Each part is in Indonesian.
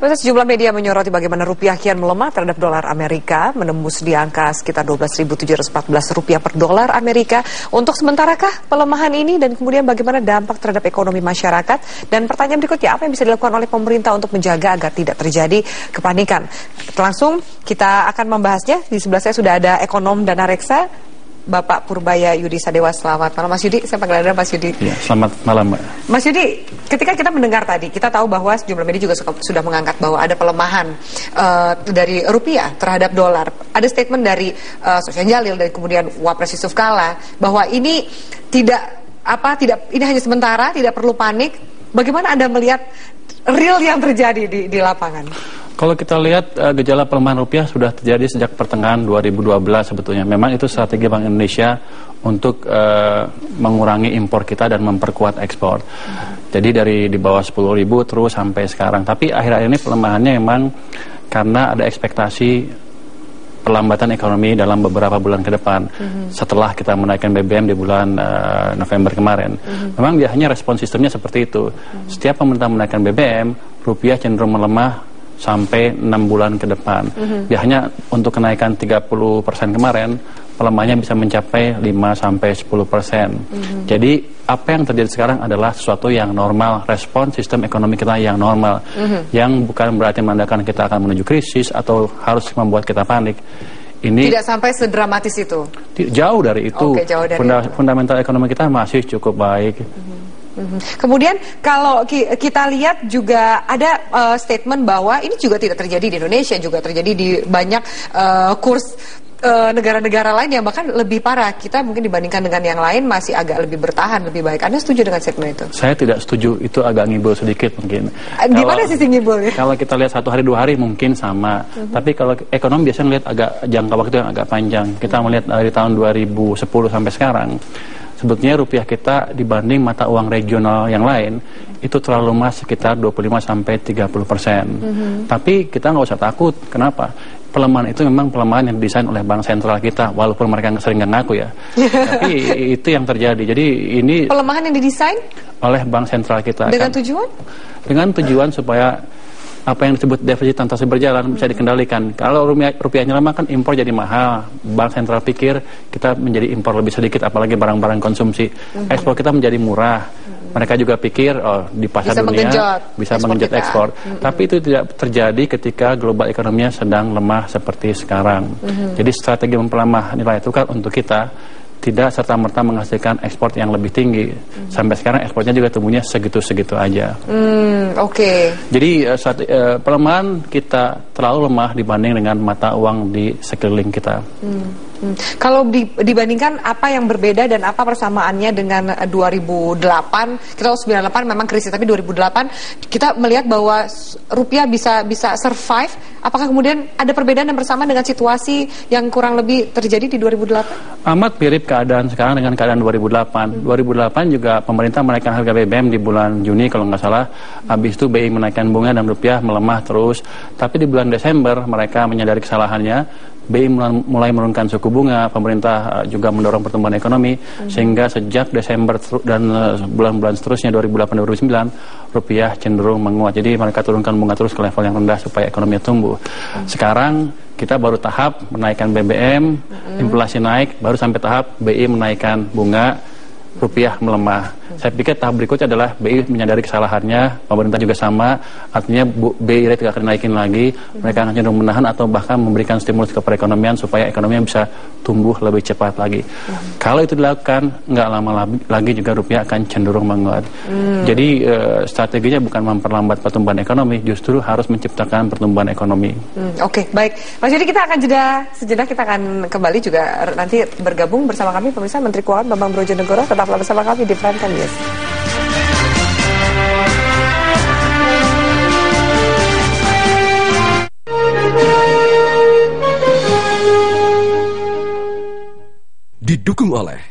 Sejumlah media menyoroti bagaimana rupiah kian melemah terhadap dolar Amerika, menembus di angka sekitar 12.714 rupiah per dolar Amerika. Untuk sementarakah pelemahan ini dan kemudian bagaimana dampak terhadap ekonomi masyarakat? Dan pertanyaan berikutnya, apa yang bisa dilakukan oleh pemerintah untuk menjaga agar tidak terjadi kepanikan? Langsung kita akan membahasnya. Di sebelah saya sudah ada ekonom Dana Reksa, Bapak Purbaya Yudi Sadewa. Selamat malam Mas Yudi, saya panggil Anda Mas Yudi. Ya, selamat malam Mbak. Mas Yudi, ketika kita mendengar tadi, kita tahu bahwa sejumlah media juga sudah mengangkat bahwa ada pelemahan dari rupiah terhadap dolar. Ada statement dari Sofyan Jalil dan kemudian Wapres Yusuf Kalla bahwa ini ini hanya sementara, tidak perlu panik. Bagaimana Anda melihat real yang terjadi di lapangan? Kalau kita lihat gejala pelemahan rupiah sudah terjadi sejak pertengahan 2012 sebetulnya. Memang itu strategi Bank Indonesia untuk mengurangi impor kita dan memperkuat ekspor. Jadi dari di bawah 10.000 terus sampai sekarang. Tapi akhir-akhir ini pelemahannya memang karena ada ekspektasi perlambatan ekonomi dalam beberapa bulan ke depan. Setelah kita menaikkan BBM di bulan November kemarin. Memang biasanya respon sistemnya seperti itu. Setiap pemerintah menaikkan BBM, rupiah cenderung melemah sampai 6 bulan ke depan. Biasanya untuk kenaikan 30% kemarin, pelemahannya bisa mencapai 5-10%. Jadi apa yang terjadi sekarang adalah sesuatu yang normal, respon sistem ekonomi kita yang normal, yang bukan berarti menandakan kita akan menuju krisis atau harus membuat kita panik. Ini tidak sampai sedramatis itu? Jauh dari itu. Oke, jauh dari fundamental ekonomi kita masih cukup baik. Kemudian kalau kita lihat juga ada statement bahwa ini juga tidak terjadi di Indonesia, juga terjadi di banyak kurs negara-negara lain yang bahkan lebih parah. Kita mungkin dibandingkan dengan yang lain masih agak lebih bertahan, lebih baik. Anda setuju dengan statement itu? Saya tidak setuju, itu agak ngibul sedikit mungkin. Gimana sisi ngibulnya? Kalau kita lihat 1 hari 2 hari mungkin sama, tapi kalau ekonomi biasanya melihat agak jangka waktu yang agak panjang. Kita melihat dari tahun 2010 sampai sekarang, sebetulnya rupiah kita dibanding mata uang regional yang lain itu terlalu lemah sekitar 25-30%. Tapi kita nggak usah takut. Kenapa? Pelemahan itu memang pelemahan yang didesain oleh bank sentral kita, walaupun mereka sering nggak ngaku ya. Tapi itu yang terjadi. Jadi ini pelemahan yang didesain oleh bank sentral kita. Dengan tujuan? Dengan tujuan supaya apa yang disebut defisit transaksi berjalan bisa dikendalikan. Kalau rupiahnya lemah kan impor jadi mahal. Bank sentral pikir kita menjadi impor lebih sedikit, apalagi barang-barang konsumsi. Ekspor kita menjadi murah. Mereka juga pikir di pasar dunia bisa mengenjot ekspor. Tapi itu tidak terjadi ketika global ekonominya sedang lemah seperti sekarang. Jadi strategi memperlemah nilai tukar untuk kita tidak serta-merta menghasilkan ekspor yang lebih tinggi. Sampai sekarang ekspornya juga tumbuhnya segitu-segitu aja. Oke. Jadi pelemahan kita terlalu lemah dibanding dengan mata uang di sekeliling kita. Kalau dibandingkan apa yang berbeda dan apa persamaannya dengan 2008, kita tahu 98 memang krisis, tapi 2008 kita melihat bahwa rupiah bisa survive. Apakah kemudian ada perbedaan dan bersamaan dengan situasi yang kurang lebih terjadi di 2008? Amat mirip keadaan sekarang dengan keadaan 2008. 2008 juga pemerintah menaikkan harga BBM di bulan Juni kalau nggak salah. Habis itu BI menaikkan bunga dan rupiah melemah terus. Tapi di bulan Desember mereka menyadari kesalahannya. BI mulai menurunkan suku bunga, pemerintah juga mendorong pertumbuhan ekonomi, sehingga sejak Desember dan bulan-bulan seterusnya 2008-2009 rupiah cenderung menguat. Jadi mereka turunkan bunga terus ke level yang rendah supaya ekonomi tumbuh. Sekarang kita baru tahap menaikkan BBM, inflasi naik, baru sampai tahap BI menaikkan bunga, rupiah melemah. Saya pikir tahap berikutnya adalah BI menyadari kesalahannya, pemerintah juga sama, artinya BI rate tidak akan naikin lagi, mereka akan cenderung menahan atau bahkan memberikan stimulus ke perekonomian supaya ekonominya bisa tumbuh lebih cepat lagi. Kalau itu dilakukan, nggak lama lagi juga rupiah akan cenderung menguat. Jadi strateginya bukan memperlambat pertumbuhan ekonomi, justru harus menciptakan pertumbuhan ekonomi. Oke, baik. Mas Yudi, kita akan jeda sejenak, kita akan kembali juga nanti bergabung bersama kami pemirsa Menteri Keuangan Bambang Brojonegoro. Tetaplah bersama kami di Prime Time News. Didukung oleh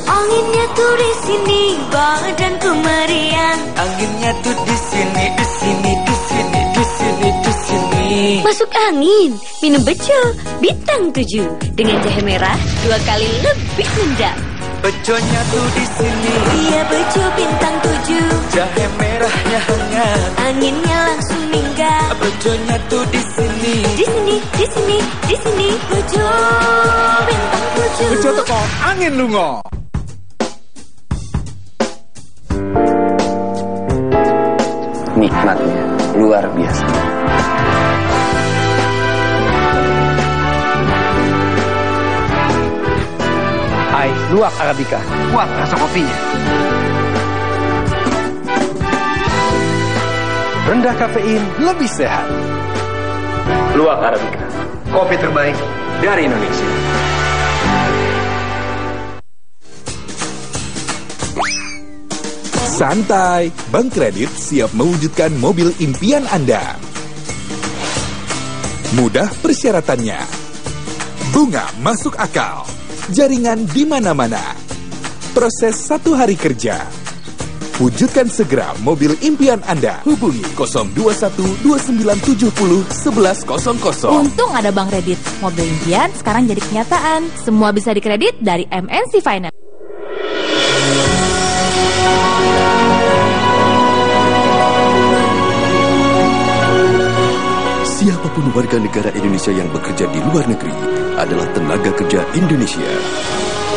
anginnya tuh di sini, badanku meriang. Anginnya tuh di sini, di sini, di sini, di sini, di sini. Masuk angin, minum bejo, bintang 7 dengan jahe merah 2 kali lebih nendang. Bejonya tuh di sini. Iya bejo bintang 7. Jahe merahnya hangat. Anginnya langsung minggat. Bejonya tuh di sini. Di sini, di sini, di sini. Bejo bintang 7. Bejo teko angin lunga. Nikmatnya luar biasa. Ais luwak Arabica. Kuat rasa kopinya. Rendah kafein, lebih sehat. Luwak Arabica, Kopi terbaik dari Indonesia. Santai, Bank Kredit siap mewujudkan mobil impian Anda. Mudah persyaratannya. Bunga masuk akal. Jaringan di mana-mana. Proses 1 hari kerja. Wujudkan segera mobil impian Anda. Hubungi 021 2970 1100. Untung ada Bank Kredit. Mobil impian sekarang jadi kenyataan. Semua bisa dikredit dari MNC Finance. Siapapun warga negara Indonesia yang bekerja di luar negeri adalah tenaga kerja Indonesia.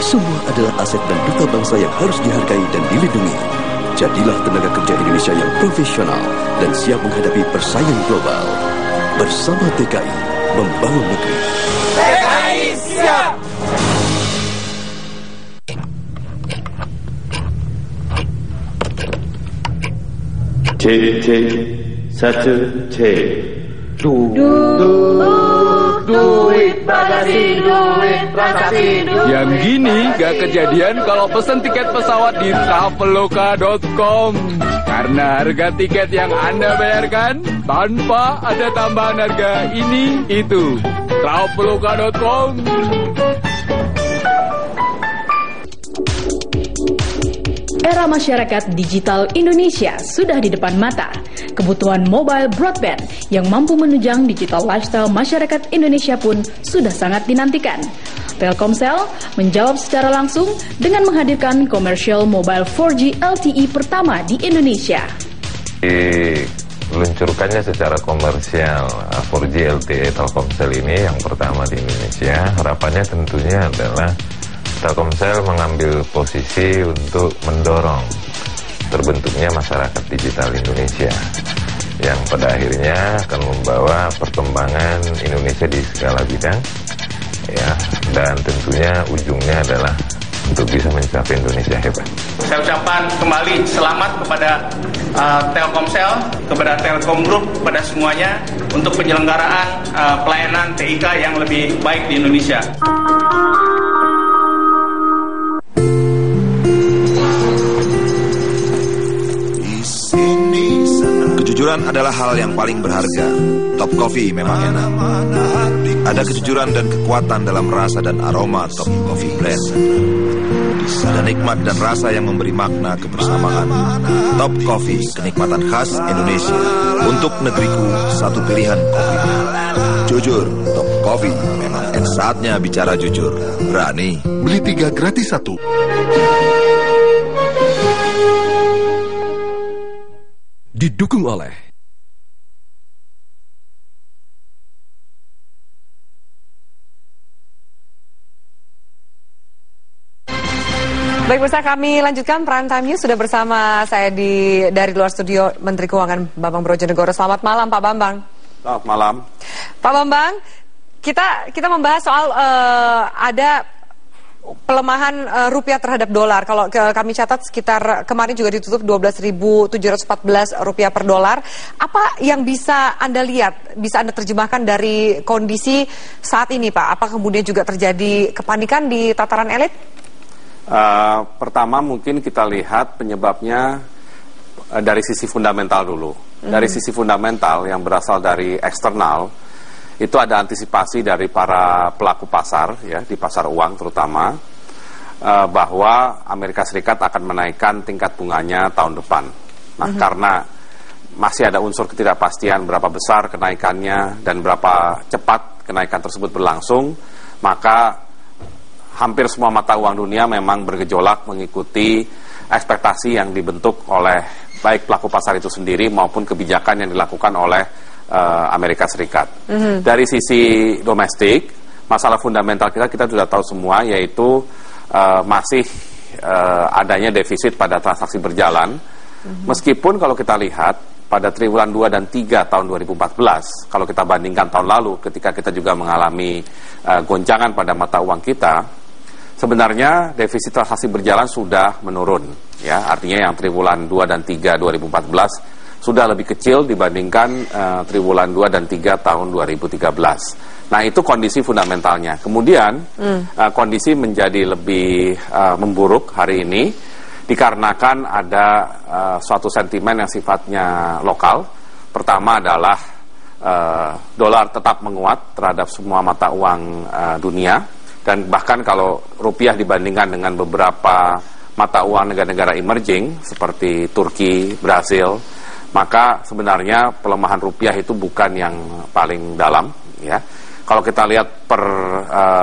Semua adalah aset dan duta bangsa yang harus dihargai dan dilindungi. Jadilah tenaga kerja Indonesia yang profesional dan siap menghadapi persaingan global. Bersama TKI, membangun negeri. TKI siap. Cek 1 cek. Duit transaksi. Yang gini gak kejadian kalau pesen tiket pesawat di traveloka.com. Karena harga tiket yang Anda bayarkan tanpa ada tambahan harga ini itu. Traveloka.com. Era masyarakat digital Indonesia sudah di depan mata. Kebutuhan mobile broadband yang mampu menunjang digital lifestyle masyarakat Indonesia pun sudah sangat dinantikan. Telkomsel menjawab secara langsung dengan menghadirkan komersial mobile 4G LTE pertama di Indonesia. Diluncurkannya secara komersial 4G LTE Telkomsel ini yang pertama di Indonesia. Harapannya tentunya adalah Telkomsel mengambil posisi untuk mendorong terbentuknya masyarakat digital Indonesia yang pada akhirnya akan membawa perkembangan Indonesia di segala bidang, ya, dan tentunya ujungnya adalah untuk bisa mencapai Indonesia hebat. Saya ucapkan kembali selamat kepada Telkomsel, kepada Telkom Group, kepada semuanya untuk penyelenggaraan pelayanan TIK yang lebih baik di Indonesia. Kejujuran adalah hal yang paling berharga. Top Coffee memang enak. Ada kejujuran dan kekuatan dalam rasa dan aroma Top Coffee Blend. Ada nikmat dan rasa yang memberi makna kebersamaan. Top Coffee, kenikmatan khas Indonesia. Untuk negeriku, satu pilihan kopi. Jujur, Top Coffee memang saatnya bicara jujur. Berani. Beli 3 gratis 1. Didukung oleh Baik, pemirsa, kami lanjutkan Prime Time News. Sudah bersama saya dari luar studio Menteri Keuangan Bambang Brojonegoro. Selamat malam, Pak Bambang. Selamat malam. Pak Bambang, kita membahas soal ada pelemahan rupiah terhadap dolar. Kalau kami catat sekitar kemarin juga ditutup 12.714 rupiah per dolar. Apa yang bisa Anda lihat, bisa Anda terjemahkan dari kondisi saat ini, Pak? Apa kemudian juga terjadi kepanikan di tataran elit? Pertama mungkin kita lihat penyebabnya dari sisi fundamental dulu. Dari sisi fundamental yang berasal dari eksternal, itu ada antisipasi dari para pelaku pasar, ya, di pasar uang terutama, bahwa Amerika Serikat akan menaikkan tingkat bunganya tahun depan. Nah, karena masih ada unsur ketidakpastian berapa besar kenaikannya dan berapa cepat kenaikan tersebut berlangsung, maka hampir semua mata uang dunia memang bergejolak mengikuti ekspektasi yang dibentuk oleh baik pelaku pasar itu sendiri maupun kebijakan yang dilakukan oleh Amerika Serikat. Dari sisi domestik, masalah fundamental kita sudah tahu semua, yaitu masih adanya defisit pada transaksi berjalan. Meskipun kalau kita lihat pada triwulan 2 dan 3 tahun 2014, kalau kita bandingkan tahun lalu ketika kita juga mengalami goncangan pada mata uang kita, sebenarnya defisit transaksi berjalan sudah menurun, ya. Artinya yang triwulan 2 dan 3 2014 sudah lebih kecil dibandingkan triwulan 2 dan 3 tahun 2013. Nah, itu kondisi fundamentalnya. Kemudian kondisi menjadi lebih memburuk hari ini dikarenakan ada suatu sentimen yang sifatnya lokal. Pertama adalah dolar tetap menguat terhadap semua mata uang dunia, dan bahkan kalau rupiah dibandingkan dengan beberapa mata uang negara-negara emerging seperti Turki, Brasil, maka sebenarnya pelemahan rupiah itu bukan yang paling dalam, ya. Kalau kita lihat per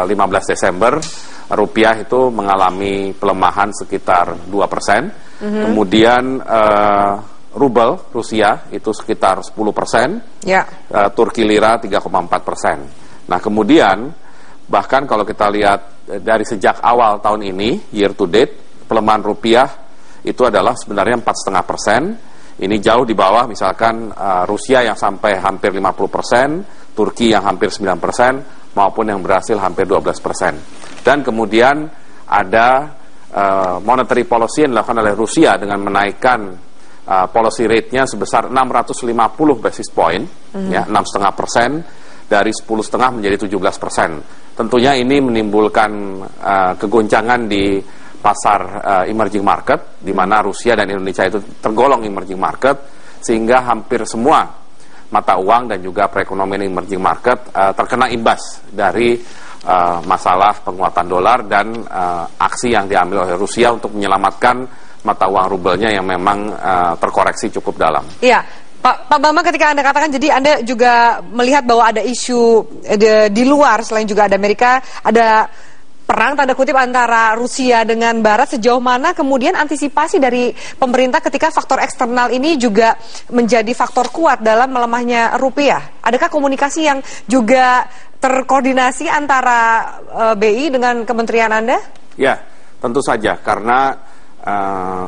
15 Desember rupiah itu mengalami pelemahan sekitar 2%. Kemudian rubel Rusia itu sekitar 10%. Turki lira 3,4%. Nah, kemudian bahkan kalau kita lihat dari sejak awal tahun ini, year to date, pelemahan rupiah itu adalah sebenarnya 4,5%. Ini jauh di bawah misalkan Rusia yang sampai hampir 50%, Turki yang hampir 9%, maupun yang Brasil hampir 12%. Dan kemudian ada monetary policy yang dilakukan oleh Rusia dengan menaikkan policy rate-nya sebesar 650 basis point, ya, 6,5% dari 10,5 menjadi 17%. Tentunya ini menimbulkan kegoncangan di pasar emerging market, di mana Rusia dan Indonesia itu tergolong emerging market, sehingga hampir semua mata uang dan juga perekonomian emerging market terkena imbas dari masalah penguatan dolar dan aksi yang diambil oleh Rusia untuk menyelamatkan mata uang rubelnya yang memang terkoreksi cukup dalam. Iya, Pak Bambang, ketika Anda katakan, jadi Anda juga melihat bahwa ada isu di luar, selain juga ada Amerika, ada perang tanda kutip antara Rusia dengan Barat. Sejauh mana kemudian antisipasi dari pemerintah ketika faktor eksternal ini juga menjadi faktor kuat dalam melemahnya rupiah? Adakah komunikasi yang juga terkoordinasi antara BI dengan kementerian Anda? Ya, tentu saja, karena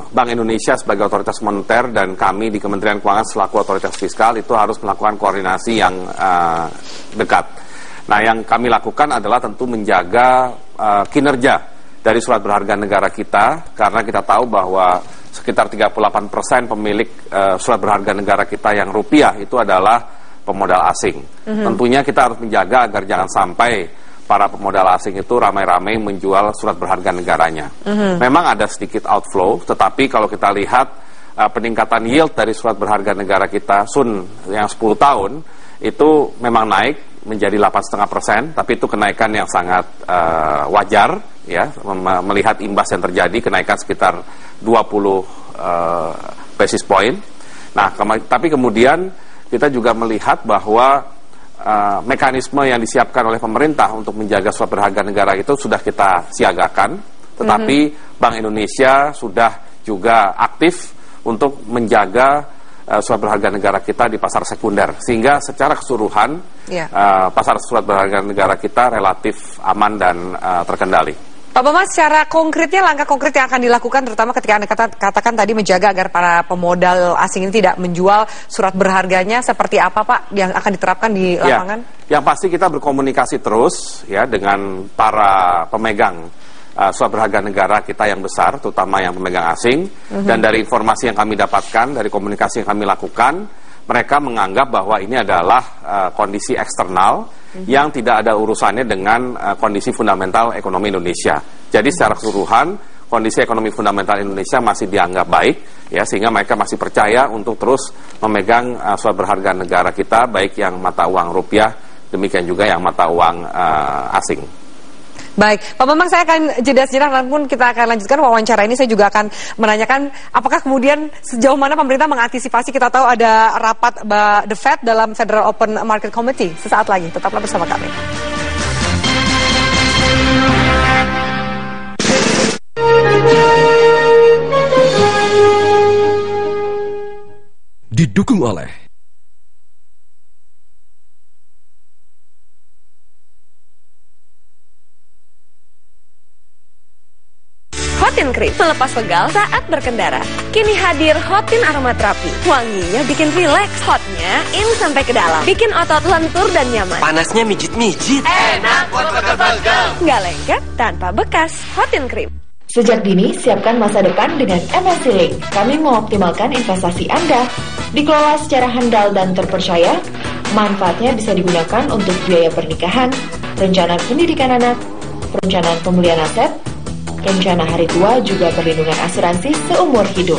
Bank Indonesia sebagai otoritas moneter dan kami di Kementerian Keuangan selaku otoritas fiskal itu harus melakukan koordinasi yang dekat. Nah, yang kami lakukan adalah tentu menjaga kinerja dari surat berharga negara kita, karena kita tahu bahwa sekitar 38% pemilik surat berharga negara kita yang rupiah itu adalah pemodal asing. Tentunya kita harus menjaga agar jangan sampai para pemodal asing itu ramai-ramai menjual surat berharga negaranya. Memang ada sedikit outflow, tetapi kalau kita lihat peningkatan yield dari surat berharga negara kita SUN yang 10 tahun itu memang naik menjadi 8,5%, tapi itu kenaikan yang sangat wajar, ya, melihat imbas yang terjadi, kenaikan sekitar 20 basis point. Nah, tapi kemudian kita juga melihat bahwa mekanisme yang disiapkan oleh pemerintah untuk menjaga surat berharga negara itu sudah kita siagakan, tetapi Bank Indonesia sudah juga aktif untuk menjaga surat berharga negara kita di pasar sekunder, sehingga secara keseluruhan pasar surat berharga negara kita relatif aman dan terkendali. Pak Bambang, secara konkretnya, langkah konkret yang akan dilakukan terutama ketika Anda katakan tadi menjaga agar para pemodal asing ini tidak menjual surat berharganya, seperti apa Pak yang akan diterapkan di lapangan? Yang pasti kita berkomunikasi terus ya dengan para pemegang surat berharga negara kita yang besar, terutama yang pemegang asing, dan dari informasi yang kami dapatkan, dari komunikasi yang kami lakukan, mereka menganggap bahwa ini adalah kondisi eksternal yang tidak ada urusannya dengan kondisi fundamental ekonomi Indonesia. Jadi secara keseluruhan kondisi ekonomi fundamental Indonesia masih dianggap baik, ya, sehingga mereka masih percaya untuk terus memegang surat berharga negara kita, baik yang mata uang rupiah, demikian juga yang mata uang asing. Baik, Pak Bambang, saya akan jeda sejenak, namun kita akan lanjutkan wawancara ini. Saya juga akan menanyakan apakah kemudian sejauh mana pemerintah mengantisipasi. Kita tahu ada rapat The Fed dalam Federal Open Market Committee sesaat lagi. Tetaplah bersama kami. Didukung oleh Hotin Cream melepas pegal saat berkendara. Kini hadir Hotin Aromaterapi. Wanginya bikin rileks, hotnya in sampai ke dalam, bikin otot lentur dan nyaman. Panasnya mijit-mijit. Enak buat pegal-pegal. Nggak lengket tanpa bekas. Hotin Cream. Sejak dini, siapkan masa depan dengan MNC Link. Kami mengoptimalkan investasi Anda. Dikelola secara handal dan terpercaya, manfaatnya bisa digunakan untuk biaya pernikahan, rencana pendidikan anak, perencanaan pemulihan aset, rencana hari tua, juga perlindungan asuransi seumur hidup.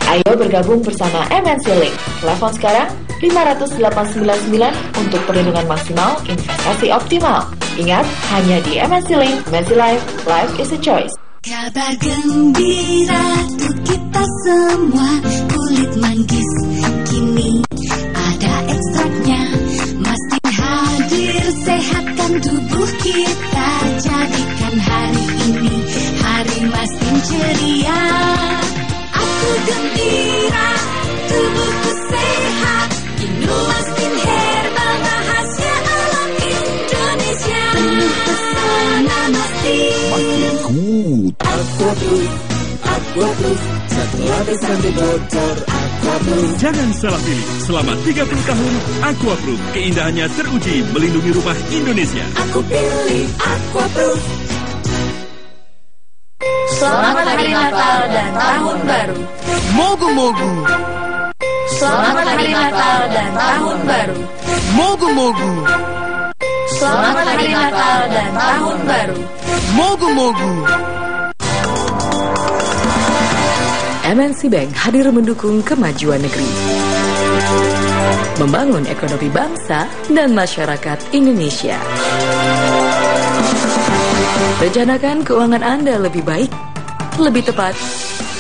Ayo bergabung bersama MNC Link. Telepon sekarang 50899 untuk perlindungan maksimal, investasi optimal. Ingat, hanya di MNC Link. MNC Life, life is a choice. Kabar gembira untuk kita semua, kulit manggis kini ada ekstraknya. Mastin hadir, sehatkan tubuh kita, jadikan hari ini hari Mastin ceria. Aku gembira, tubuhku sehat, minum Mastin herbal rahasia alam Indonesia. Penuh pesona Mastin. Makin good. Aqua Plus, satu lapis anti bocor. Aqua Plus. Jangan salah pilih. Selama 30 tahun, Aqua Plus keindahannya teruji melindungi rumah Indonesia. Aku pilih Aqua Plus. Selamat Hari Natal dan Tahun Baru. Mogu-mogu. Selamat Hari Natal dan Tahun Baru. Mogu-mogu. Selamat Hari Natal dan Tahun Baru. Mogu-mogu. MNC Bank hadir mendukung kemajuan negeri, membangun ekonomi bangsa dan masyarakat Indonesia. Rencanakan keuangan Anda lebih baik, lebih tepat,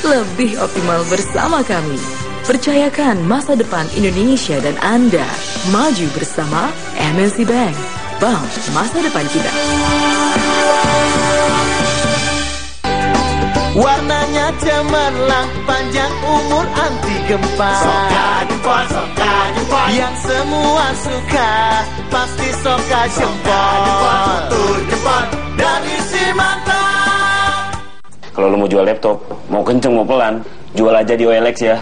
lebih optimal bersama kami. Percayakan masa depan Indonesia dan Anda. Maju bersama MNC Bank. Bank masa depan kita. Warnanya cemerlang, panjang umur anti gempa. Soka jempol, soka jempol. Yang semua suka, pasti soka jempol. Tutur jempol dari si mantap. Kalau lo mau jual laptop, mau kenceng mau pelan, jual aja di OLX ya.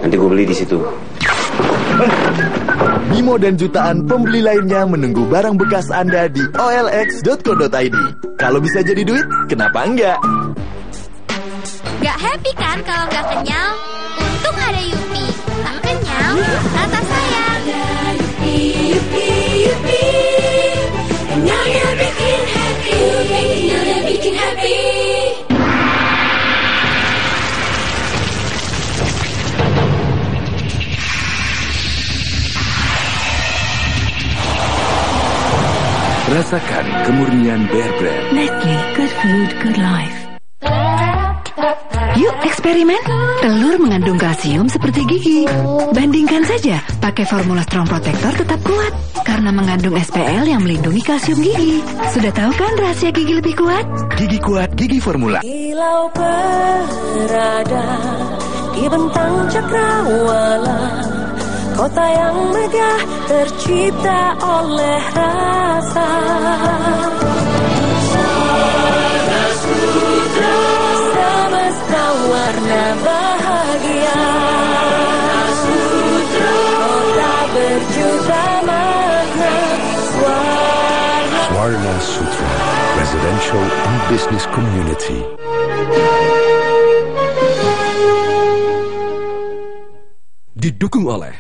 Nanti gue beli di situ. Bimo dan jutaan pembeli lainnya menunggu barang bekas Anda di olx.co.id. Kalau bisa jadi duit, kenapa enggak? Gak happy kan kalau gak kenyal? Untung ada Yupi. Tak kenyal, rasa sayang. Yupi, Yupi, Yupi. Kenyalnya bikin happy. Kenyalnya bikin happy. Rasakan kemurnian Bear Brand. Nestle, good food, good life. Yuk eksperimen. Telur mengandung kalsium seperti gigi. Bandingkan saja, pakai formula Strong Protector tetap kuat karena mengandung SPL yang melindungi kalsium gigi. Sudah tahu kan rahasia gigi lebih kuat? Gigi kuat, gigi formula. Kilau berada di bentang cakrawala, kota yang megah tercipta oleh rasa. Semesta warna bahagia, kota berjuta makna. Swarna Sutra Residential and Business Community. Didukung oleh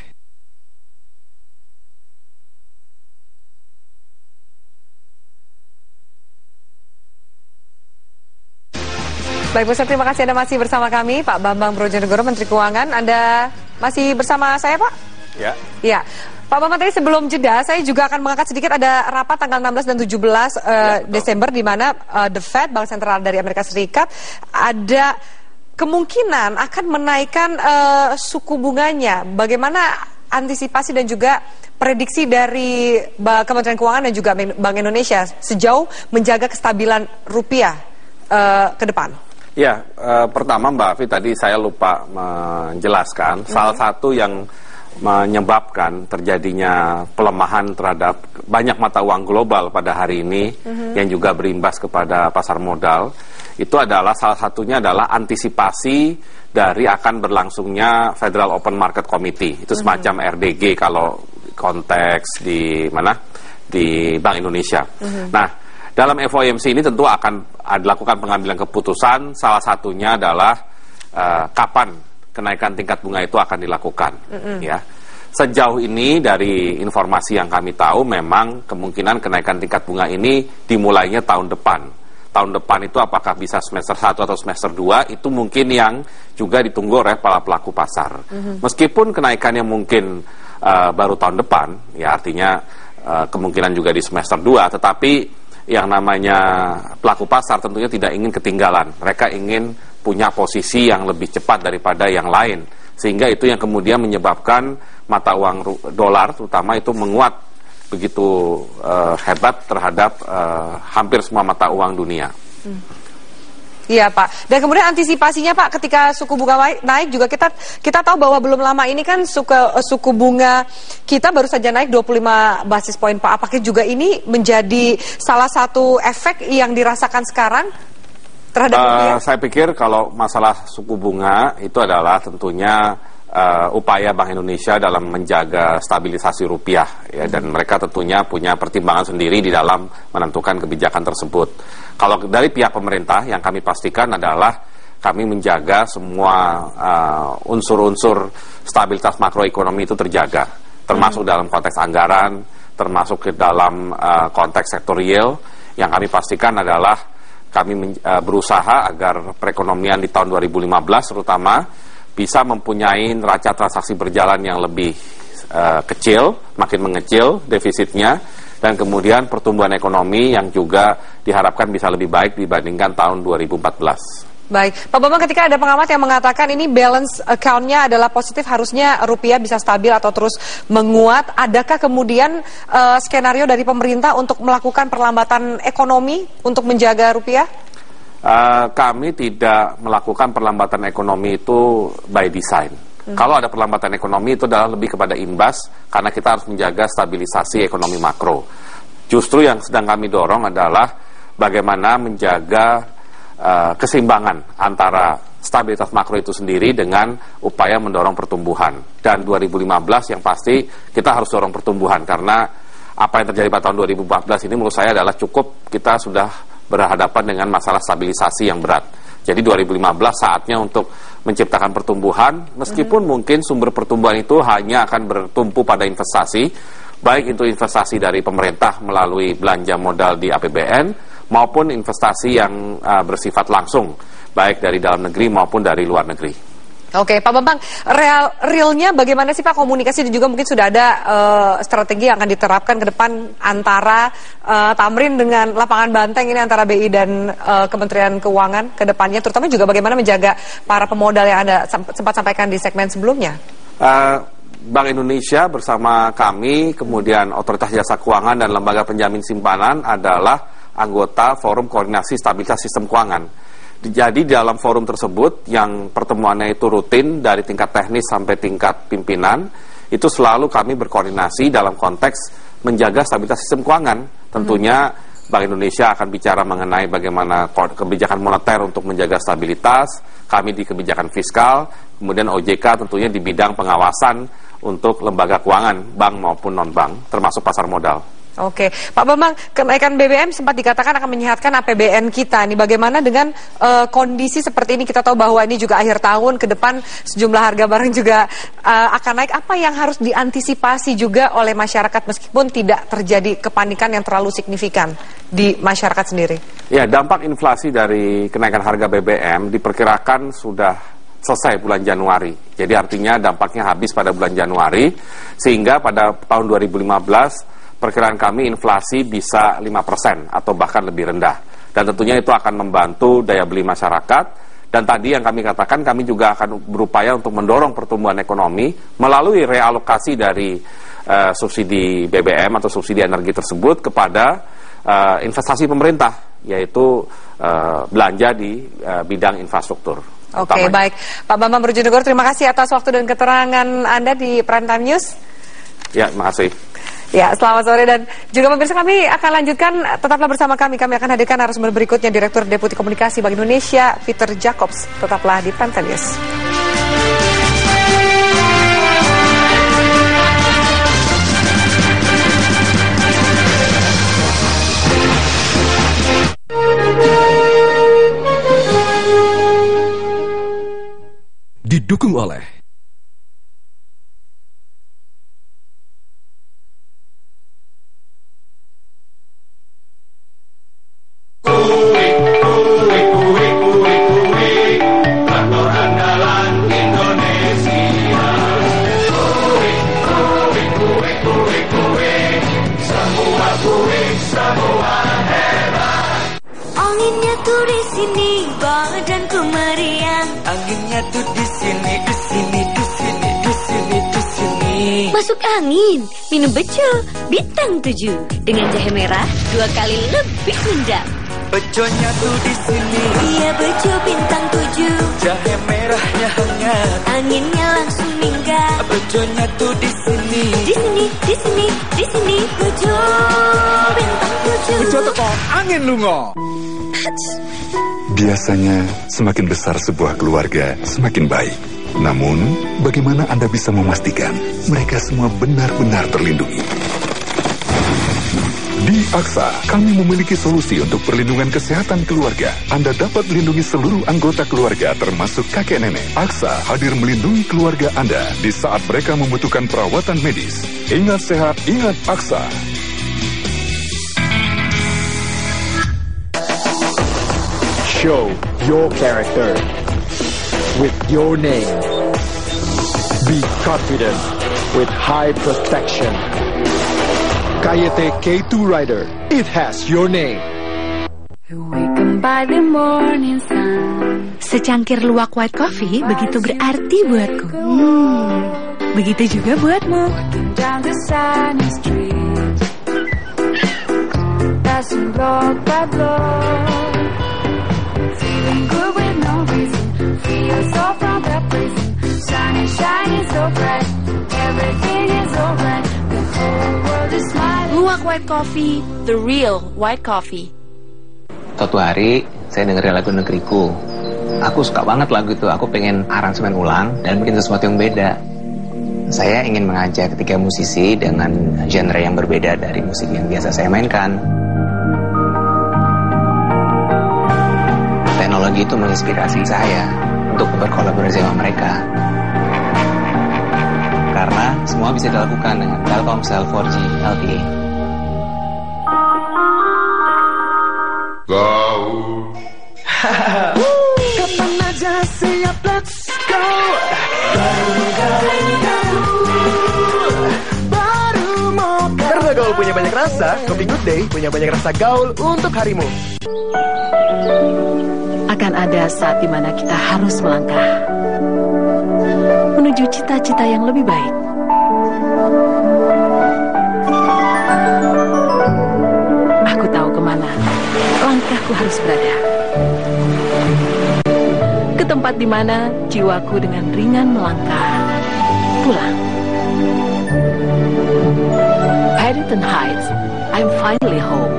Baik, Pusat, terima kasih Anda masih bersama kami, Pak Bambang Brojonegoro, Menteri Keuangan. Anda masih bersama saya, Pak? Ya. Ya. Pak Bambang, tadi sebelum jeda, saya juga akan mengangkat sedikit ada rapat tanggal 16 dan 17 Desember di mana The Fed, Bank Sentral dari Amerika Serikat, ada kemungkinan akan menaikkan suku bunganya. Bagaimana antisipasi dan juga prediksi dari Kementerian Keuangan dan juga Bank Indonesia sejauh menjaga kestabilan rupiah ke depan? Ya, pertama Mbak Afi, tadi saya lupa menjelaskan salah satu yang menyebabkan terjadinya pelemahan terhadap banyak mata uang global pada hari ini yang juga berimbas kepada pasar modal, itu adalah salah satunya adalah antisipasi dari akan berlangsungnya Federal Open Market Committee. Itu semacam RDG kalau konteks di mana, di Bank Indonesia. Nah, dalam FOMC ini tentu akan dilakukan pengambilan keputusan, salah satunya adalah kapan kenaikan tingkat bunga itu akan dilakukan. Ya, sejauh ini dari informasi yang kami tahu, memang kemungkinan kenaikan tingkat bunga ini dimulainya tahun depan. Tahun depan itu apakah bisa semester 1 atau semester 2, itu mungkin yang juga ditunggu oleh para pelaku pasar. Meskipun kenaikannya mungkin baru tahun depan, ya artinya kemungkinan juga di semester 2, tetapi yang namanya pelaku pasar tentunya tidak ingin ketinggalan. Mereka ingin punya posisi yang lebih cepat daripada yang lain, sehingga itu yang kemudian menyebabkan mata uang dolar terutama itu menguat begitu hebat terhadap hampir semua mata uang dunia. Iya Pak, dan kemudian antisipasinya Pak ketika suku bunga naik juga kita tahu bahwa belum lama ini kan suku bunga kita baru saja naik 25 basis poin Pak. Apakah juga ini menjadi salah satu efek yang dirasakan sekarang terhadap rupiah? Saya pikir kalau masalah suku bunga itu adalah tentunya upaya Bank Indonesia dalam menjaga stabilisasi rupiah, ya, dan mereka tentunya punya pertimbangan sendiri di dalam menentukan kebijakan tersebut. Kalau dari pihak pemerintah, yang kami pastikan adalah kami menjaga semua unsur-unsur stabilitas makroekonomi itu terjaga, termasuk dalam konteks anggaran, termasuk ke dalam konteks sektorial. Yang kami pastikan adalah kami berusaha agar perekonomian di tahun 2015 terutama bisa mempunyai neraca transaksi berjalan yang lebih kecil, makin mengecil defisitnya, dan kemudian pertumbuhan ekonomi yang juga diharapkan bisa lebih baik dibandingkan tahun 2014. Baik, Pak Bambang, ketika ada pengamat yang mengatakan ini balance account-nya adalah positif, harusnya rupiah bisa stabil atau terus menguat, adakah kemudian skenario dari pemerintah untuk melakukan perlambatan ekonomi untuk menjaga rupiah? Kami tidak melakukan perlambatan ekonomi itu by design. Kalau ada perlambatan ekonomi itu adalah lebih kepada imbas, karena kita harus menjaga stabilisasi ekonomi makro. Justru yang sedang kami dorong adalah bagaimana menjaga keseimbangan antara stabilitas makro itu sendiri dengan upaya mendorong pertumbuhan. Dan 2015 yang pasti kita harus dorong pertumbuhan, karena apa yang terjadi pada tahun 2014 ini menurut saya adalah cukup, kita sudah berhadapan dengan masalah stabilisasi yang berat. Jadi 2015 saatnya untuk menciptakan pertumbuhan, meskipun mungkin sumber pertumbuhan itu hanya akan bertumpu pada investasi, baik itu investasi dari pemerintah melalui belanja modal di APBN, maupun investasi yang bersifat langsung, baik dari dalam negeri maupun dari luar negeri. Oke, Pak Bambang, realnya bagaimana sih Pak komunikasi, dan juga mungkin sudah ada strategi yang akan diterapkan ke depan antara Tamrin dengan lapangan banteng ini, antara BI dan Kementerian Keuangan ke depannya, terutama juga bagaimana menjaga para pemodal yang Anda sempat sampaikan di segmen sebelumnya? Bank Indonesia bersama kami, kemudian Otoritas Jasa Keuangan dan Lembaga Penjamin Simpanan adalah anggota Forum Koordinasi Stabilitas Sistem Keuangan. Jadi dalam forum tersebut yang pertemuannya itu rutin dari tingkat teknis sampai tingkat pimpinan, itu selalu kami berkoordinasi dalam konteks menjaga stabilitas sistem keuangan. Tentunya Bank Indonesia akan bicara mengenai bagaimana kebijakan moneter untuk menjaga stabilitas, kami di kebijakan fiskal, kemudian OJK tentunya di bidang pengawasan untuk lembaga keuangan, bank maupun non-bank, termasuk pasar modal. Oke, Pak Bambang, kenaikan BBM sempat dikatakan akan menyehatkan APBN kita. Ini bagaimana dengan kondisi seperti ini? Kita tahu bahwa ini juga akhir tahun, ke depan sejumlah harga barang juga akan naik. Apa yang harus diantisipasi juga oleh masyarakat meskipun tidak terjadi kepanikan yang terlalu signifikan di masyarakat sendiri? Ya, dampak inflasi dari kenaikan harga BBM diperkirakan sudah selesai bulan Januari. Jadi artinya dampaknya habis pada bulan Januari, sehingga pada tahun 2015 perkiraan kami inflasi bisa 5% atau bahkan lebih rendah. Dan tentunya itu akan membantu daya beli masyarakat. Dan tadi yang kami katakan, kami juga akan berupaya untuk mendorong pertumbuhan ekonomi melalui realokasi dari subsidi BBM atau subsidi energi tersebut kepada investasi pemerintah, yaitu belanja di bidang infrastruktur. Oke, baik. Pak Bambang Brojonegoro, terima kasih atas waktu dan keterangan Anda di Prime Time News. Ya, terima kasih. Ya, selamat sore dan juga pemirsa, kami akan lanjutkan, tetaplah bersama kami. Kami akan hadirkan narasumber berikutnya, Direktur Deputi Komunikasi Bank Indonesia, Peter Jacobs. Tetaplah di Prime Time News. Didukung oleh kantor andalan Indonesia. Semua kue, semua hebat. Anginnya tuh di sini, badanku meriang. Anginnya tuh di sini, di sini, di sini, di sini, di sini. Masuk angin, minum beco, bintang 7. Dengan jahe merah, 2 kali lebih nendang. Beconya tuh di sini. Iya, beco bintang 7. Jahe merahnya hangat. Anginnya langsung minggat. Beconya tuh di sini. Di sini, di sini, di sini. Beco bintang 7. Beco teko angin lungo. Biasanya semakin besar sebuah keluarga, semakin baik. Namun, bagaimana Anda bisa memastikan mereka semua benar-benar terlindungi? Di Aksa, kami memiliki solusi untuk perlindungan kesehatan keluarga. Anda dapat melindungi seluruh anggota keluarga termasuk kakek nenek. Aksa hadir melindungi keluarga Anda di saat mereka membutuhkan perawatan medis. Ingat sehat, ingat Aksa. Show your character with your name. Be confident with high protection. KYT K2 Rider, it has your name. Awaken by the morning sun. Secangkir luwak white coffee begitu berarti buatku. Begitu juga buatmu. Down the sunny street, passing block by block, feeling good with no reason, free yourself from the prison. Sun is shining so bright, everything is alright, the whole world is smiling. Luwak white coffee, the real white coffee. Suatu hari saya dengerin lagu negeriku. Aku suka banget lagu itu. Aku pengen aransemen ulang dan bikin sesuatu yang beda. Saya ingin mengajak ketiga musisi dengan genre yang berbeda dari musik yang biasa saya mainkan. Teknologi itu menginspirasi saya untuk berkolaborasi sama mereka. Karena semua bisa dilakukan dengan Telkomsel 4G LTE. Kapan aja siap, let's go. Karena gaul punya banyak rasa, Kopi Good Day punya banyak rasa gaul untuk harimu. Akan ada saat dimana kita harus melangkah menuju cita-cita yang lebih baik. Aku tahu kemana langkahku harus berada. Ke tempat di mana jiwaku dengan ringan melangkah pulang. Paddington Heights, I'm finally home.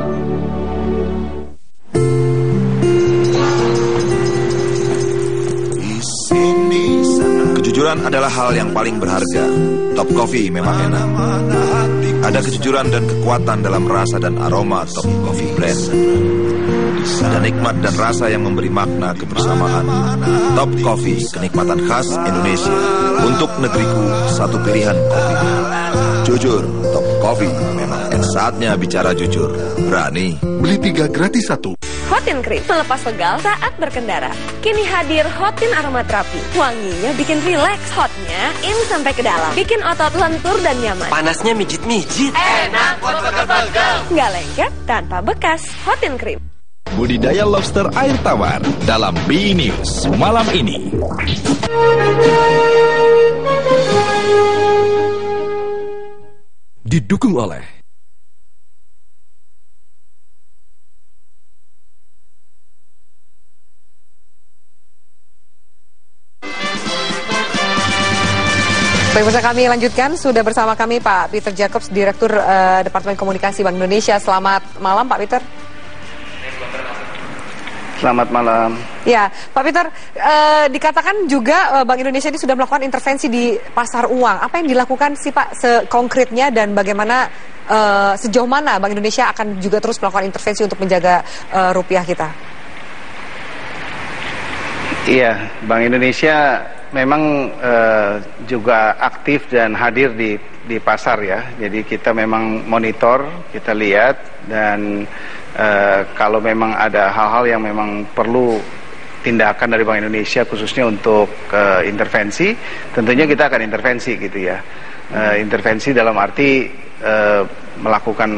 Kejujuran adalah hal yang paling berharga. Top Coffee memang enak. Ada kejujuran dan kekuatan dalam rasa dan aroma Top Coffee Blend. Ada nikmat dan rasa yang memberi makna kebersamaan. Top Coffee, kenikmatan khas Indonesia. Untuk negeriku, satu pilihan kopi. Jujur, Top Coffee memang enak. Saatnya bicara jujur. Berani. Beli 3 gratis 1. Hot Hotin Cream, melepas pegal saat berkendara. Kini hadir Hotin Aromaterapi. Wanginya bikin rileks, hotnya in sampai ke dalam, bikin otot lentur dan nyaman. Panasnya mijit-mijit. Enak buat pegal-pegal. Nggak lengket tanpa bekas. Hotin Cream. Budidaya lobster air tawar dalam BI News malam ini. Didukung oleh Baik, bersama kami lanjutkan. Sudah bersama kami Pak Peter Jacobs, Direktur Departemen Komunikasi Bank Indonesia. Selamat malam Pak Peter. Selamat malam. Ya, Pak Peter, dikatakan juga Bank Indonesia ini sudah melakukan intervensi di pasar uang. Apa yang dilakukan sih Pak konkretnya dan bagaimana sejauh mana Bank Indonesia akan juga terus melakukan intervensi untuk menjaga rupiah kita? Iya, Bank Indonesia memang juga aktif dan hadir di pasar ya. Jadi kita memang monitor, kita lihat dan kalau memang ada hal-hal yang memang perlu tindakan dari Bank Indonesia khususnya untuk intervensi, tentunya kita akan intervensi gitu ya. Intervensi dalam arti melakukan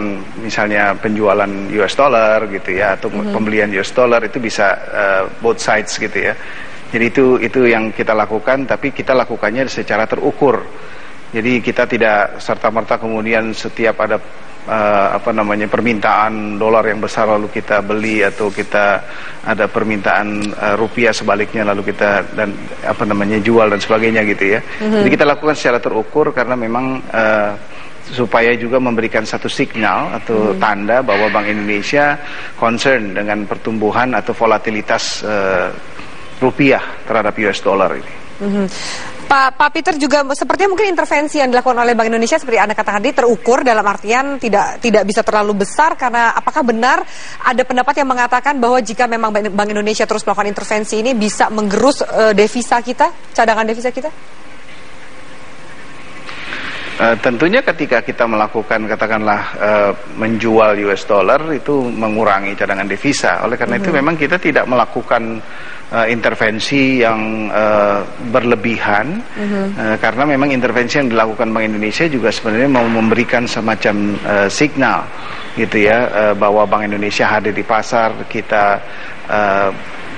misalnya penjualan US dollar gitu ya, atau pembelian US dollar itu bisa both sides gitu ya. Jadi itu yang kita lakukan, tapi kita lakukannya secara terukur. Jadi kita tidak serta-merta kemudian setiap ada permintaan dolar yang besar lalu kita beli, atau kita ada permintaan rupiah sebaliknya lalu kita jual dan sebagainya gitu ya. Jadi kita lakukan secara terukur karena memang supaya juga memberikan satu signal atau tanda bahwa Bank Indonesia concern dengan pertumbuhan atau volatilitas rupiah terhadap US dollar ini. Pak Peter, juga sepertinya mungkin intervensi yang dilakukan oleh Bank Indonesia seperti Anda katakan tadi terukur, dalam artian tidak bisa terlalu besar, karena apakah benar ada pendapat yang mengatakan bahwa jika memang Bank Indonesia terus melakukan intervensi ini bisa menggerus devisa kita, cadangan devisa kita? Tentunya ketika kita melakukan katakanlah menjual US dollar itu mengurangi cadangan devisa. Oleh karena itu memang kita tidak melakukan intervensi yang berlebihan, karena memang intervensi yang dilakukan Bank Indonesia juga sebenarnya mau memberikan semacam signal gitu ya, bahwa Bank Indonesia hadir di pasar, kita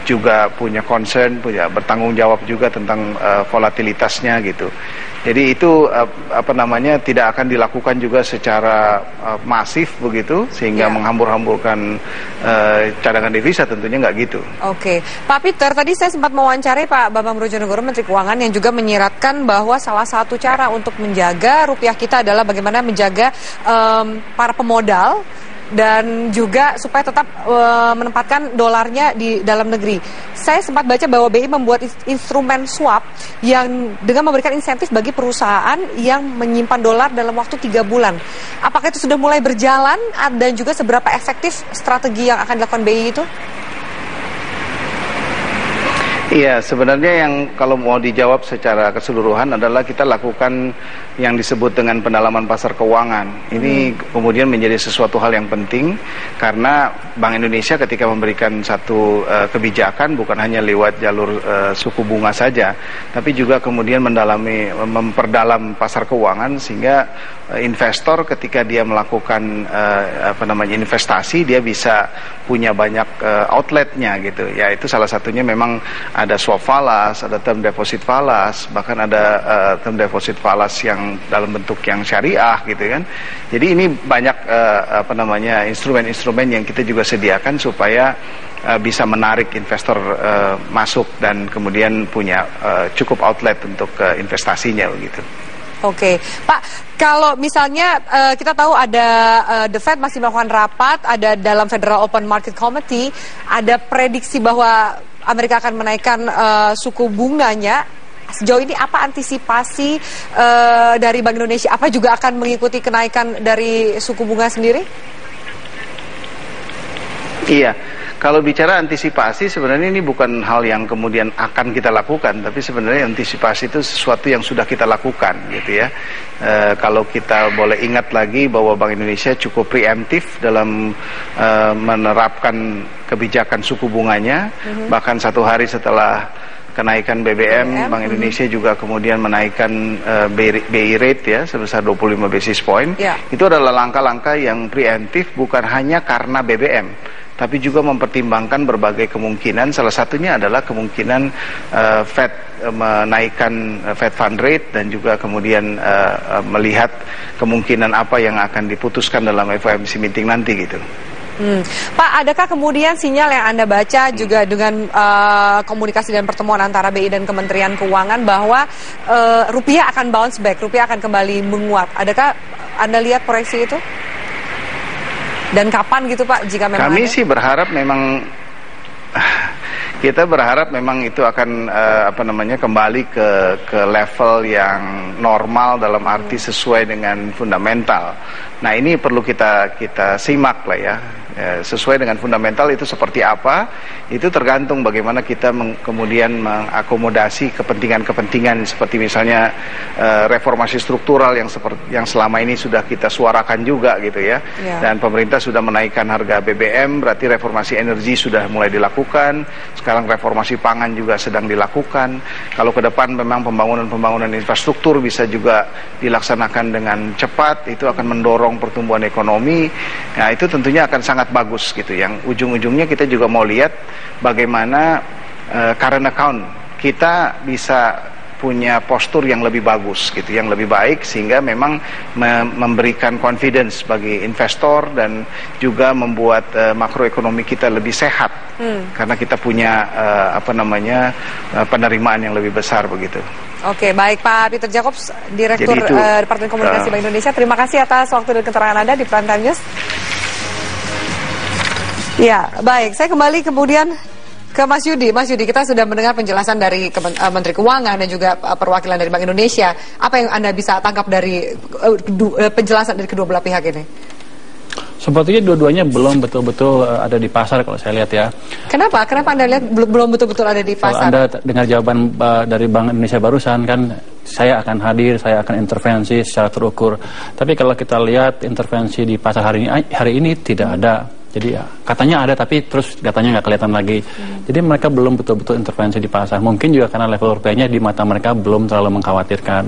juga punya concern, punya bertanggung jawab juga tentang volatilitasnya gitu. Jadi itu tidak akan dilakukan juga secara masif begitu sehingga menghambur-hamburkan cadangan devisa, tentunya nggak gitu. Oke, Pak Peter, tadi saya sempat mewawancarai Pak Bambang Brojonegoro, Menteri Keuangan, yang juga menyiratkan bahwa salah satu cara untuk menjaga rupiah kita adalah bagaimana menjaga para pemodal dan juga supaya tetap menempatkan dolarnya di dalam negeri. Saya sempat baca bahwa BI membuat instrumen swap yang dengan memberikan insentif bagi perusahaan yang menyimpan dolar dalam waktu 3 bulan. Apakah itu sudah mulai berjalan dan juga seberapa efektif strategi yang akan dilakukan BI itu? Iya, sebenarnya yang kalau mau dijawab secara keseluruhan adalah kita lakukan yang disebut dengan pendalaman pasar keuangan. Ini kemudian menjadi sesuatu hal yang penting karena Bank Indonesia ketika memberikan satu kebijakan bukan hanya lewat jalur suku bunga saja, tapi juga kemudian memperdalam pasar keuangan sehingga investor ketika dia melakukan investasi dia bisa punya banyak outletnya gitu. Ya, itu salah satunya memang ada swap falas, ada term deposit falas, bahkan ada term deposit falas yang dalam bentuk yang syariah gitu kan. Jadi ini banyak instrumen-instrumen yang kita juga sediakan supaya bisa menarik investor masuk dan kemudian punya cukup outlet untuk investasinya begitu. Oke, Pak, kalau misalnya kita tahu ada The Fed masih melakukan rapat, ada dalam Federal Open Market Committee, ada prediksi bahwa Amerika akan menaikkan suku bunganya. Sejauh ini apa antisipasi dari Bank Indonesia? Apa juga akan mengikuti kenaikan dari suku bunga sendiri? Iya, kalau bicara antisipasi sebenarnya ini bukan hal yang kemudian akan kita lakukan, tapi sebenarnya antisipasi itu sesuatu yang sudah kita lakukan gitu ya. Kalau kita boleh ingat lagi bahwa Bank Indonesia cukup preemptif dalam menerapkan kebijakan suku bunganya, bahkan 1 hari setelah kenaikan BBM, Bank Indonesia juga kemudian menaikkan BI rate ya sebesar 25 basis point. Itu adalah langkah-langkah yang preemptif bukan hanya karena BBM, tapi juga mempertimbangkan berbagai kemungkinan. Salah satunya adalah kemungkinan Fed menaikkan Fed fund rate dan juga kemudian melihat kemungkinan apa yang akan diputuskan dalam FOMC meeting nanti gitu. Pak, adakah kemudian sinyal yang Anda baca juga dengan komunikasi dan pertemuan antara BI dan Kementerian Keuangan bahwa rupiah akan bounce back, rupiah akan kembali menguat? Adakah Anda lihat proyeksi itu? Dan kapan gitu Pak, jika memang kami ada? Sih berharap memang kita berharap memang itu akan kembali ke level yang normal dalam arti sesuai dengan fundamental. Nah, ini perlu kita simak lah ya. Sesuai dengan fundamental itu seperti apa, itu tergantung bagaimana kita kemudian mengakomodasi kepentingan-kepentingan seperti misalnya reformasi struktural yang selama ini sudah kita suarakan juga gitu ya. Dan pemerintah sudah menaikkan harga BBM, berarti reformasi energi sudah mulai dilakukan. Sekarang reformasi pangan juga sedang dilakukan. Kalau ke depan memang pembangunan infrastruktur bisa juga dilaksanakan dengan cepat, itu akan mendorong pertumbuhan ekonomi. Nah, itu tentunya akan sangat bagus gitu. Yang ujung-ujungnya kita juga mau lihat bagaimana current account kita bisa punya postur yang lebih bagus gitu, yang lebih baik, sehingga memang memberikan confidence bagi investor dan juga membuat makroekonomi kita lebih sehat karena kita punya penerimaan yang lebih besar begitu. Oke, baik Pak Peter Jacobs, Direktur Departemen Komunikasi Bank Indonesia. Terima kasih atas waktu dan keterangan Anda di Prime Time News. Ya, baik. Saya kembali kemudian ke Mas Yudi. Mas Yudi, kita sudah mendengar penjelasan dari Menteri Keuangan dan juga perwakilan dari Bank Indonesia. Apa yang Anda bisa tangkap dari penjelasan dari kedua belah pihak ini? Sepertinya dua-duanya belum betul-betul ada di pasar kalau saya lihat ya. Kenapa? Kenapa Anda lihat belum betul-betul ada di pasar? Kalau Anda dengar jawaban dari Bank Indonesia barusan kan, saya akan hadir, saya akan intervensi secara terukur. Tapi kalau kita lihat intervensi di pasar hari ini tidak ada. Jadi ya, katanya ada tapi terus datanya nggak kelihatan lagi. Jadi mereka belum betul-betul intervensi di pasar. Mungkin juga karena level rupiahnya di mata mereka belum terlalu mengkhawatirkan.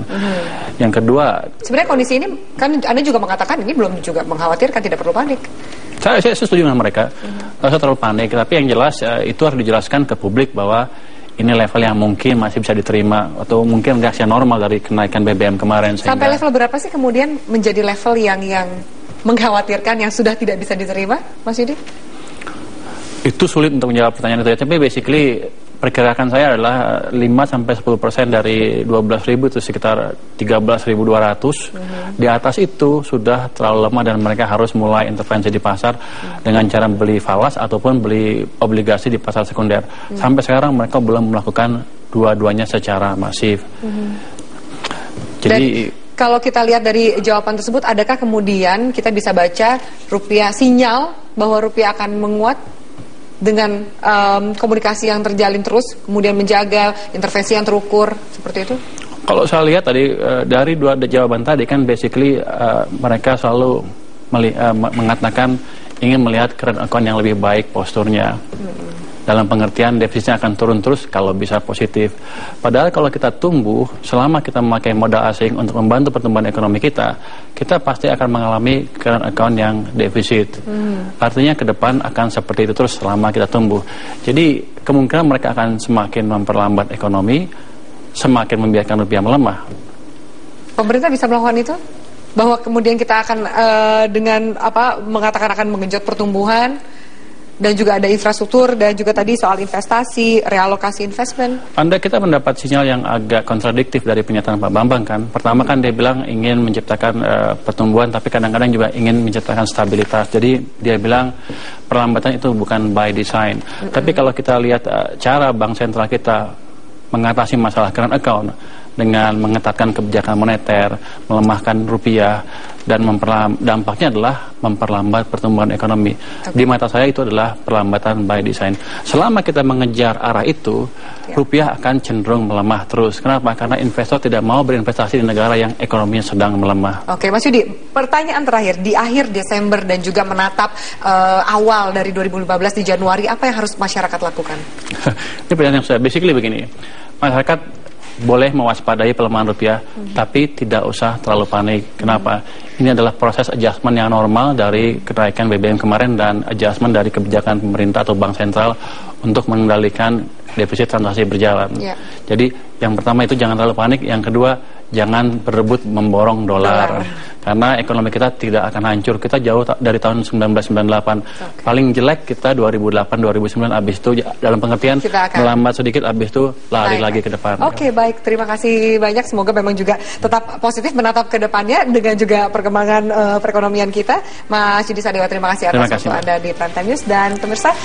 Yang kedua, sebenarnya kondisi ini kan Anda juga mengatakan ini belum juga mengkhawatirkan, tidak perlu panik. Saya setuju dengan mereka. Nggak usah terlalu panik. Tapi yang jelas itu harus dijelaskan ke publik bahwa ini level yang mungkin masih bisa diterima atau mungkin reaksi normal dari kenaikan BBM kemarin. Sampai level berapa sih kemudian menjadi level yang mengkhawatirkan, yang sudah tidak bisa diterima, Mas Yudi? Itu sulit untuk menjawab pertanyaan itu ya. Tapi basically perkirakan saya adalah 5-10% dari 12.000 itu sekitar 13.200. Di atas itu sudah terlalu lemah dan mereka harus mulai intervensi di pasar dengan cara beli falas ataupun beli obligasi di pasar sekunder. Sampai sekarang mereka belum melakukan dua-duanya secara masif. Jadi kalau kita lihat dari jawaban tersebut, adakah kemudian kita bisa baca rupiah, sinyal bahwa rupiah akan menguat dengan komunikasi yang terjalin terus, kemudian menjaga intervensi yang terukur, seperti itu? Kalau saya lihat tadi dari dua jawaban tadi kan basically mereka selalu mengatakan ingin melihat current account yang lebih baik posturnya. Dalam pengertian defisitnya akan turun terus kalau bisa positif. Padahal kalau kita tumbuh, selama kita memakai modal asing untuk membantu pertumbuhan ekonomi kita pasti akan mengalami current account yang defisit. Artinya ke depan akan seperti itu terus selama kita tumbuh. Jadi kemungkinan mereka akan semakin memperlambat ekonomi, semakin membiarkan rupiah melemah. Pemerintah bisa melakukan itu? Bahwa kemudian kita akan dengan mengatakan akan menggenjot pertumbuhan, dan juga ada infrastruktur, dan juga tadi soal investasi, realokasi investment. Kita mendapat sinyal yang agak kontradiktif dari pernyataan Pak Bambang kan. Pertama kan dia bilang ingin menciptakan pertumbuhan, tapi kadang-kadang juga ingin menciptakan stabilitas. Jadi dia bilang perlambatan itu bukan by design. Tapi kalau kita lihat cara bank sentral kita mengatasi masalah current account, dengan mengetatkan kebijakan moneter, melemahkan rupiah, dan dampaknya adalah memperlambat pertumbuhan ekonomi. Di mata saya itu adalah perlambatan by design. Selama kita mengejar arah itu, rupiah akan cenderung melemah terus. Kenapa? Karena investor tidak mau berinvestasi di negara yang ekonominya sedang melemah. Oke, Mas Yudi, pertanyaan terakhir. Di akhir Desember dan juga menatap awal dari 2015 di Januari, apa yang harus masyarakat lakukan? Ini pertanyaan yang saya basically begini. Masyarakat boleh mewaspadai pelemahan rupiah, tapi tidak usah terlalu panik. Kenapa? Ini adalah proses adjustment yang normal dari kenaikan BBM kemarin dan adjustment dari kebijakan pemerintah atau bank sentral untuk mengendalikan defisit transaksi berjalan. Jadi yang pertama itu jangan terlalu panik. Yang kedua, jangan berebut memborong dolar. Karena ekonomi kita tidak akan hancur. Kita jauh dari tahun 1998. Paling jelek kita 2008-2009, habis itu dalam pengertian melambat sedikit, habis itu lari lagi ke depan. Oke, baik. Terima kasih banyak. Semoga memang juga tetap positif menatap ke depannya dengan juga perkembangan perekonomian kita. Mas Yudi Sadewa, terima kasih atas waktu Anda di Prime Time News. Dan pemirsa,